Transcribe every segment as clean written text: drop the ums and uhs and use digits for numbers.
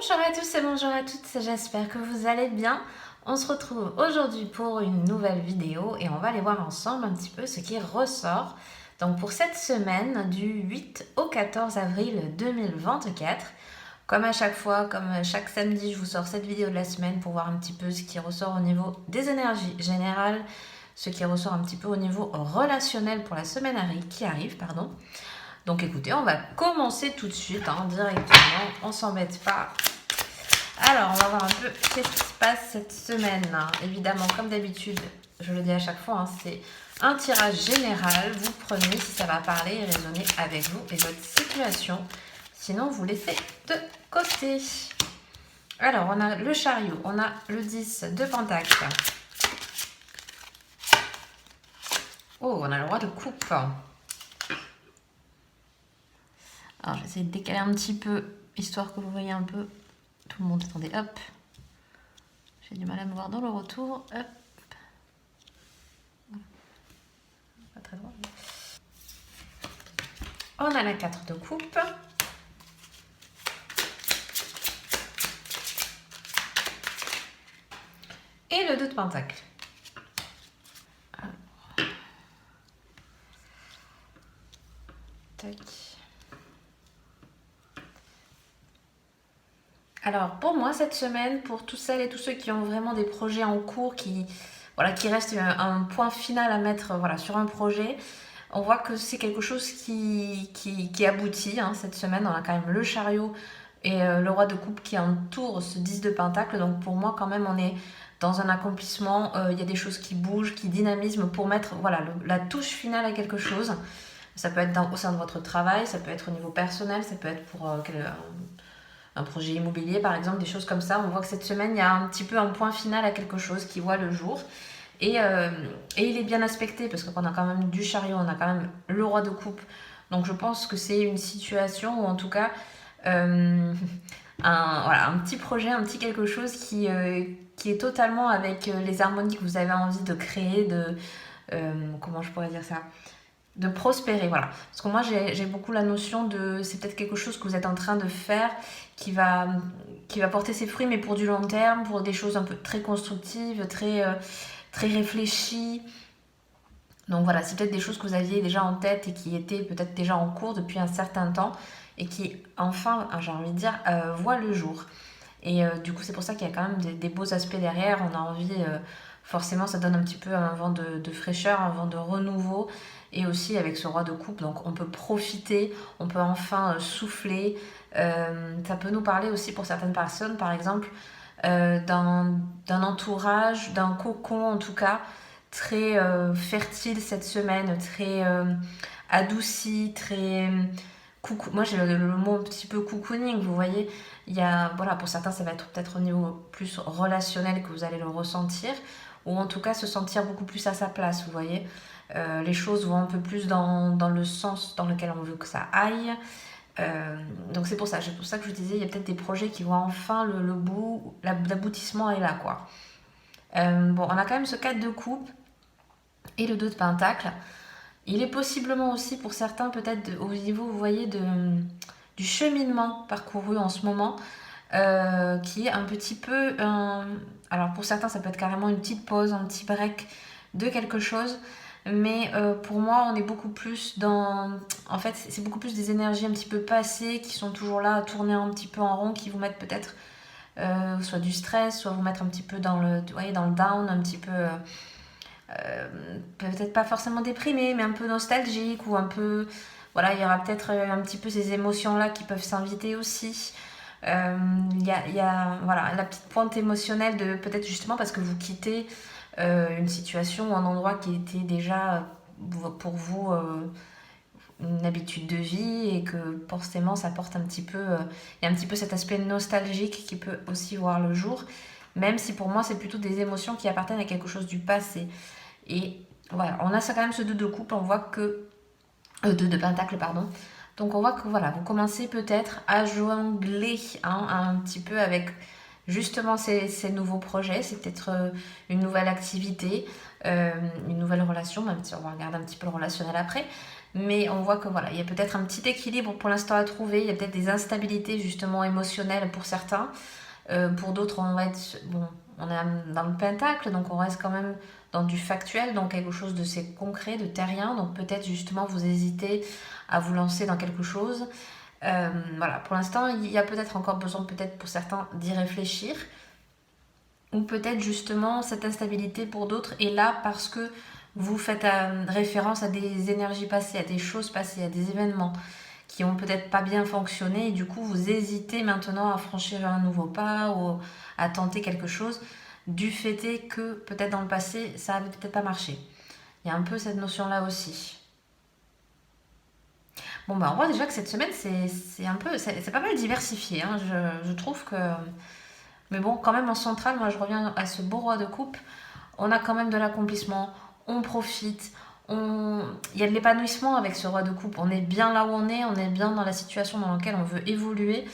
Bonjour à tous et bonjour à toutes, j'espère que vous allez bien. On se retrouve aujourd'hui pour une nouvelle vidéo et on va aller voir ensemble un petit peu ce qui ressort. Donc pour cette semaine du 8 au 14 avril 2024, comme à chaque fois, comme chaque samedi, je vous sors cette vidéo de la semaine pour voir un petit peu ce qui ressort au niveau des énergies générales, ce qui ressort un petit peu au niveau relationnel pour la semaine qui arrive. Donc écoutez, on va commencer tout de suite, directement, on s'embête pas. Alors, on va voir un peu qu'est-ce qui se passe cette semaine. Évidemment, comme d'habitude, je le dis à chaque fois, c'est un tirage général. Vous prenez si ça va parler et résonner avec vous et votre situation. Sinon, vous laissez de côté. Alors, on a le chariot, on a le 10 de pentacle. Oh, on a le roi de coupe. Alors, j'essaie de décaler un petit peu, histoire que vous voyez un peu tout le monde. Attendez, hop. J'ai du mal à me voir dans le retour. Hop. Pas très droit. On a la 4 de coupe. Et le 2 de pentacle. Tac. Alors, pour moi, cette semaine, pour toutes celles et tous ceux qui ont vraiment des projets en cours, qui restent un point final à mettre sur un projet, on voit que c'est quelque chose qui aboutit. Cette semaine, on a quand même le chariot et le roi de coupe qui entoure ce 10 de pentacle. Donc, pour moi, quand même, on est dans un accomplissement. Il y a des choses qui bougent, qui dynamisent pour mettre la touche finale à quelque chose. Ça peut être au sein de votre travail, ça peut être au niveau personnel, ça peut être pour un projet immobilier par exemple, des choses comme ça. On voit que cette semaine, il y a un petit peu un point final à quelque chose qui voit le jour. Et il est bien aspecté parce qu'on a quand même du chariot, on a quand même le roi de coupe. Donc je pense que c'est une situation ou en tout cas un petit projet, un petit quelque chose qui est totalement avec les harmonies que vous avez envie de créer, comment je pourrais dire ça, de prospérer, voilà. Parce que moi, j'ai beaucoup la notion de... C'est peut-être quelque chose que vous êtes en train de faire qui va porter ses fruits, mais pour du long terme, pour des choses un peu très constructives, très réfléchies. Donc voilà, c'est peut-être des choses que vous aviez déjà en tête et qui étaient peut-être déjà en cours depuis un certain temps et qui, enfin, j'ai envie de dire, voient le jour. Et du coup, c'est pour ça qu'il y a quand même des beaux aspects derrière. On a envie... forcément, ça donne un petit peu un vent de fraîcheur, un vent de renouveau. Et aussi avec ce roi de coupe, donc on peut profiter, on peut enfin souffler. Ça peut nous parler aussi pour certaines personnes, par exemple, d'un entourage, d'un cocon en tout cas, très fertile cette semaine, très adouci, très... coucou. Moi j'ai le mot un petit peu cocooning, vous voyez. Il y a, pour certains ça va être peut-être au niveau plus relationnel que vous allez le ressentir, ou en tout cas se sentir beaucoup plus à sa place, vous voyez. Les choses vont un peu plus dans le sens dans lequel on veut que ça aille. Donc c'est pour ça que je vous disais, il y a peut-être des projets qui vont enfin le bout, l'aboutissement est là, quoi. On a quand même ce 4 de coupe et le 2 de pentacle. Il est possiblement aussi pour certains peut-être au niveau, vous voyez, du cheminement parcouru en ce moment, qui est un petit peu... alors pour certains ça peut être carrément une petite pause, un petit break de quelque chose. Mais pour moi, on est beaucoup plus dans... En fait, c'est beaucoup plus des énergies un petit peu passées qui sont toujours là à tourner un petit peu en rond, qui vous mettent peut-être soit du stress, soit vous mettre un petit peu dans le down, un petit peu... peut-être pas forcément déprimé, mais un peu nostalgique ou un peu... Voilà, il y aura peut-être un petit peu ces émotions-là qui peuvent s'inviter aussi. Il y a la petite pointe émotionnelle de peut-être justement parce que vous quittez une situation ou un endroit qui était déjà pour vous une habitude de vie et que forcément ça porte un petit peu... il y a un petit peu cet aspect nostalgique qui peut aussi voir le jour, même si pour moi c'est plutôt des émotions qui appartiennent à quelque chose du passé. Et voilà, on a ça quand même ce 2 de coupe, on voit que... 2 de pentacle, pardon. Donc on voit que vous commencez peut-être à jongler un petit peu avec justement ces nouveaux projets. C'est peut-être une nouvelle activité, une nouvelle relation, même si on va regarder un petit peu le relationnel après. Mais on voit que voilà, il y a peut-être un petit équilibre pour l'instant à trouver. Il y a peut-être des instabilités justement émotionnelles pour certains. Pour d'autres, on va être bon, on est dans le pentacle, donc on reste quand même dans du factuel, donc quelque chose de c'est concret, de terrien. Donc peut-être justement vous hésitez à vous lancer dans quelque chose. Voilà, pour l'instant, il y a peut-être encore besoin, peut-être pour certains, d'y réfléchir. Ou peut-être justement cette instabilité pour d'autres est là parce que vous faites référence à des énergies passées, à des choses passées, à des événements qui ont peut-être pas bien fonctionné et du coup vous hésitez maintenant à franchir un nouveau pas ou à tenter quelque chose du fait est que peut-être dans le passé ça avait peut-être pas marché. Il y a un peu cette notion là aussi. Bon bah on voit déjà que cette semaine c'est un peu c'est pas mal diversifié, hein. Je trouve que mais bon quand même en centrale moi je reviens à ce beau roi de coupe, on a quand même de l'accomplissement, on profite, il y a de l'épanouissement avec ce roi de coupe. On est bien là où on est bien dans la situation dans laquelle on veut évoluer.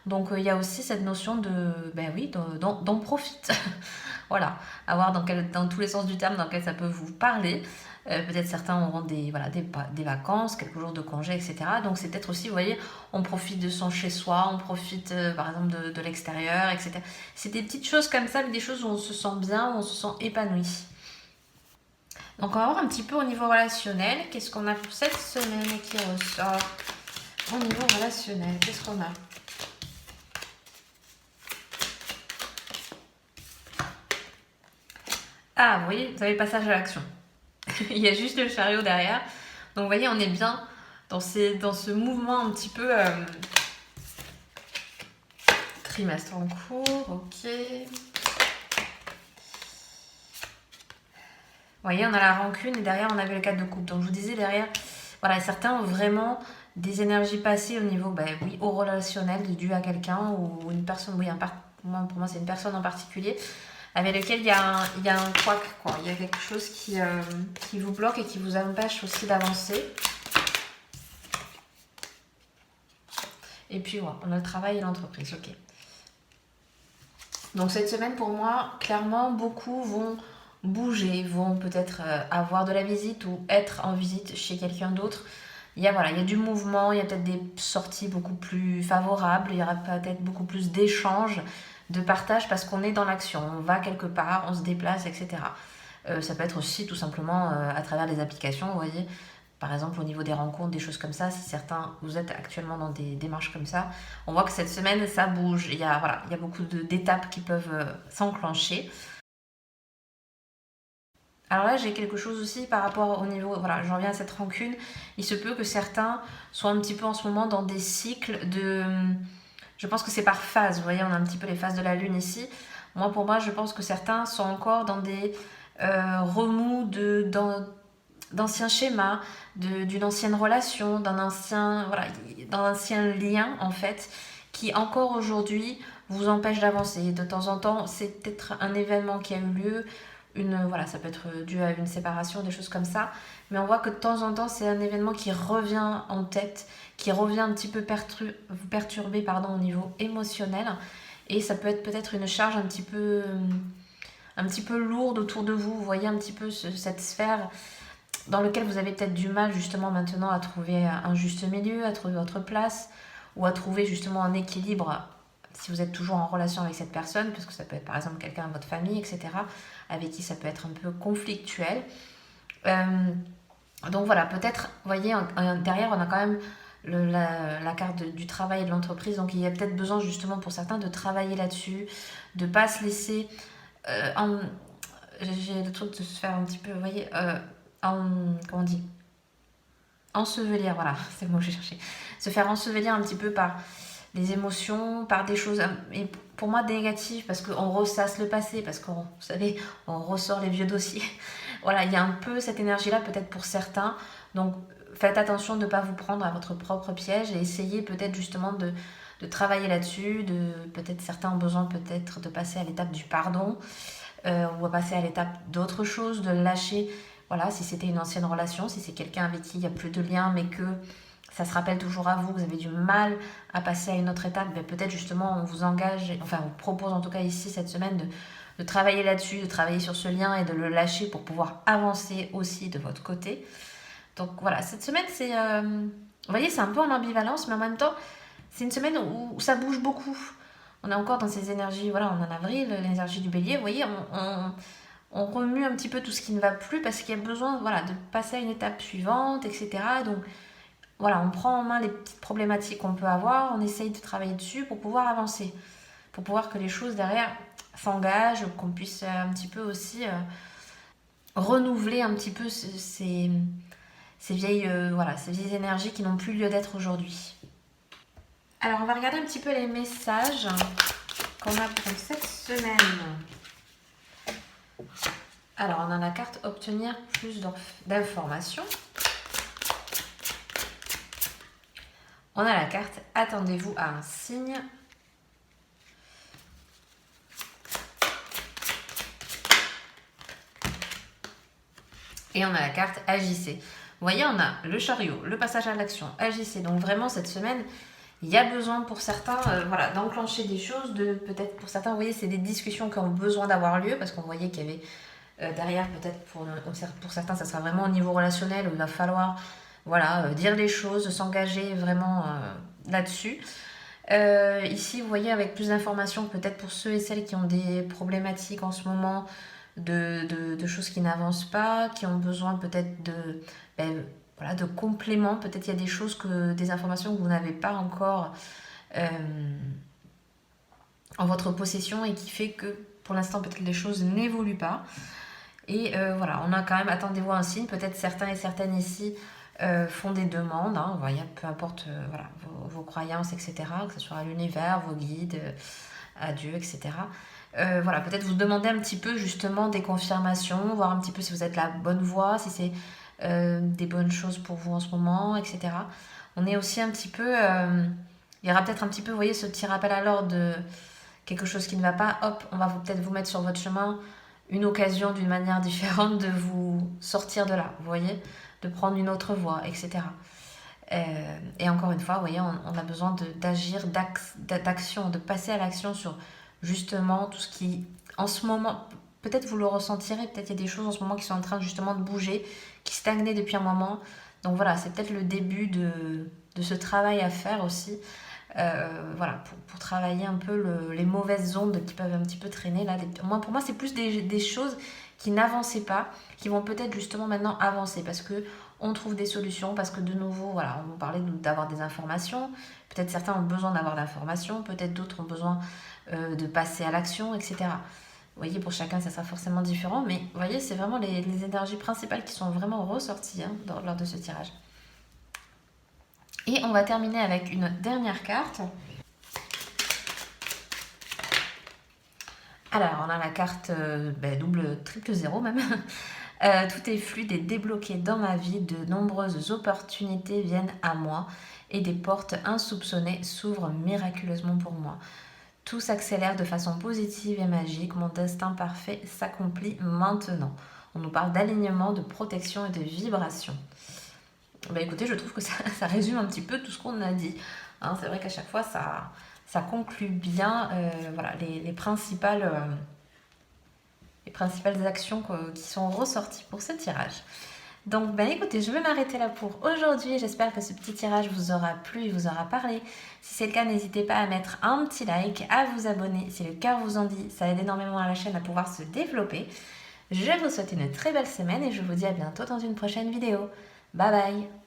Donc il y a aussi cette notion de, ben oui, d'en profite. Voilà, à voir dans tous les sens du terme dans lequel ça peut vous parler. Peut-être certains auront voilà, des vacances, quelques jours de congé, etc. Donc c'est peut-être aussi, vous voyez, on profite de son chez-soi, on profite par exemple de l'extérieur, etc. C'est des petites choses comme ça, mais des choses où on se sent bien, où on se sent épanoui. Donc on va voir un petit peu au niveau relationnel. Qu'est-ce qu'on a pour cette semaine qui ressort au niveau relationnel? Qu'est-ce qu'on a? Ah, vous voyez, vous avez le passage à l'action. Il y a juste le chariot derrière. Donc vous voyez, on est bien dans ce mouvement un petit peu trimestre en cours. Ok. Vous voyez, on a la rancune et derrière, on avait le 4 de coupe. Donc je vous disais derrière, voilà, certains ont vraiment des énergies passées au niveau, ben oui, au relationnel, dû à quelqu'un ou une personne, oui, pour moi c'est une personne en particulier, avec lequel il y a un couac, quoi. Il y a quelque chose qui vous bloque et qui vous empêche aussi d'avancer. Et puis voilà, on a le travail et l'entreprise, ok. Donc cette semaine, pour moi, clairement, beaucoup vont bouger, vont peut-être avoir de la visite ou être en visite chez quelqu'un d'autre. Il y a du mouvement, il y a peut-être des sorties beaucoup plus favorables, il y aura peut-être beaucoup plus d'échanges, de partage parce qu'on est dans l'action, on va quelque part, on se déplace, etc. Ça peut être aussi tout simplement à travers des applications, vous voyez, par exemple au niveau des rencontres, des choses comme ça, si certains, vous êtes actuellement dans des démarches comme ça, on voit que cette semaine ça bouge, voilà, il y a beaucoup d'étapes qui peuvent s'enclencher. Alors là, j'ai quelque chose aussi par rapport au niveau, voilà, j'en reviens à cette rancune. Il se peut que certains soient un petit peu en ce moment dans des cycles de... Je pense que c'est par phase, vous voyez, on a un petit peu les phases de la lune ici. Pour moi, je pense que certains sont encore dans des remous d'anciens schémas, d'une ancienne relation, voilà, d'un ancien lien en fait, qui encore aujourd'hui vous empêche d'avancer. De temps en temps, c'est peut-être un événement qui a eu lieu, voilà, ça peut être dû à une séparation, des choses comme ça. Mais on voit que de temps en temps, c'est un événement qui revient en tête, qui revient un petit peu vous perturber au niveau émotionnel. Et ça peut être peut-être une charge un petit peu lourde autour de vous. Vous voyez un petit peu cette sphère dans laquelle vous avez peut-être du mal justement maintenant à trouver un juste milieu, à trouver votre place ou à trouver justement un équilibre si vous êtes toujours en relation avec cette personne, parce que ça peut être par exemple quelqu'un de votre famille, etc., avec qui ça peut être un peu conflictuel. Euh, donc voilà, peut-être, vous voyez, derrière, on a quand même la carte du travail et de l'entreprise, donc il y a peut-être besoin justement pour certains de travailler là-dessus, de ne pas se laisser... j'ai le truc de se faire un petit peu, vous voyez, comment on dit, ensevelir, voilà, c'est le mot que j'ai cherché, se faire ensevelir un petit peu par les émotions, par des choses, et pour moi négatives, parce qu'on ressasse le passé, parce qu'on, vous savez, on ressort les vieux dossiers. Voilà, il y a un peu cette énergie-là peut-être pour certains, donc faites attention de ne pas vous prendre à votre propre piège et essayez peut-être justement de travailler là-dessus, peut-être certains ont besoin peut-être de passer à l'étape du pardon, ou à passer à l'étape d'autre chose, de lâcher, voilà, si c'était une ancienne relation, si c'est quelqu'un avec qui il n'y a plus de lien, mais que ça se rappelle toujours à vous, vous avez du mal à passer à une autre étape, ben peut-être justement on vous engage, enfin on vous propose en tout cas ici cette semaine de travailler là-dessus, de travailler sur ce lien et de le lâcher pour pouvoir avancer aussi de votre côté. Donc voilà, cette semaine, vous voyez, c'est un peu en ambivalence, mais en même temps, c'est une semaine où ça bouge beaucoup. On est encore dans ces énergies, voilà, on est en avril, l'énergie du bélier, vous voyez, on remue un petit peu tout ce qui ne va plus parce qu'il y a besoin, voilà, de passer à une étape suivante, etc. Donc voilà, on prend en main les petites problématiques qu'on peut avoir, on essaye de travailler dessus pour pouvoir avancer, pour pouvoir que les choses derrière s'engagent, qu'on puisse un petit peu aussi renouveler un petit peu ces vieilles, voilà, ces vieilles énergies qui n'ont plus lieu d'être aujourd'hui. Alors, on va regarder un petit peu les messages qu'on a pour cette semaine. Alors, on a la carte obtenir plus d'informations. On a la carte attendez-vous à un signe. Et on a la carte agissez. Vous voyez, on a le chariot, le passage à l'action, agissez. Donc vraiment, cette semaine, il y a besoin pour certains voilà, d'enclencher des choses. Peut-être pour certains, vous voyez, c'est des discussions qui ont besoin d'avoir lieu parce qu'on voyait qu'il y avait derrière, peut-être pour certains, ça sera vraiment au niveau relationnel où il va falloir voilà, dire les choses, s'engager vraiment là-dessus. Ici, vous voyez, avec plus d'informations, peut-être pour ceux et celles qui ont des problématiques en ce moment, de choses qui n'avancent pas, qui ont besoin peut-être voilà, de compléments. Peut-être il y a des choses, des informations que vous n'avez pas encore en votre possession et qui fait que pour l'instant peut-être les choses n'évoluent pas. Et voilà, on a quand même, attendez-vous un signe, peut-être certains et certaines ici font des demandes, hein, voyez, peu importe voilà, vos croyances, etc., que ce soit à l'univers, vos guides, à Dieu, etc. Voilà, peut-être vous demandez un petit peu justement des confirmations, voir un petit peu si vous êtes la bonne voie, si c'est des bonnes choses pour vous en ce moment, etc. On est aussi un petit peu... il y aura peut-être un petit peu, vous voyez, ce petit rappel à l'ordre de quelque chose qui ne va pas, hop, on va peut-être vous mettre sur votre chemin une occasion d'une manière différente de vous sortir de là, vous voyez, de prendre une autre voie, etc. Et encore une fois, vous voyez, on a besoin d'agir, d'action, de passer à l'action sur justement tout ce qui, en ce moment, peut-être vous le ressentirez, peut-être il y a des choses en ce moment qui sont en train justement de bouger, qui stagnaient depuis un moment. Donc voilà, c'est peut-être le début de ce travail à faire aussi. Voilà, pour travailler un peu les mauvaises ondes qui peuvent un petit peu traîner là. Pour moi, c'est plus des choses qui n'avançaient pas, qui vont peut-être justement maintenant avancer parce que on trouve des solutions, parce que de nouveau, voilà, on vous parlait d'avoir des informations. Peut-être certains ont besoin d'avoir d'informations, peut-être d'autres ont besoin de passer à l'action, etc. Vous voyez, pour chacun, ça sera forcément différent, mais vous voyez, c'est vraiment les énergies principales qui sont vraiment ressorties hein, lors de ce tirage. Et on va terminer avec une dernière carte. Alors, on a la carte double, triple zéro même. Tout est fluide et débloqué dans ma vie. De nombreuses opportunités viennent à moi et des portes insoupçonnées s'ouvrent miraculeusement pour moi. Tout s'accélère de façon positive et magique. Mon destin parfait s'accomplit maintenant. On nous parle d'alignement, de protection et de vibration. Écoutez, je trouve que ça résume un petit peu tout ce qu'on a dit. Hein, c'est vrai qu'à chaque fois, ça conclut bien voilà, les principales actions qui sont ressorties pour ce tirage. Donc, écoutez, je vais m'arrêter là pour aujourd'hui. J'espère que ce petit tirage vous aura plu et vous aura parlé. Si c'est le cas, n'hésitez pas à mettre un petit like, à vous abonner si le cœur vous en dit. Ça aide énormément à la chaîne à pouvoir se développer. Je vous souhaite une très belle semaine et je vous dis à bientôt dans une prochaine vidéo. Bye bye!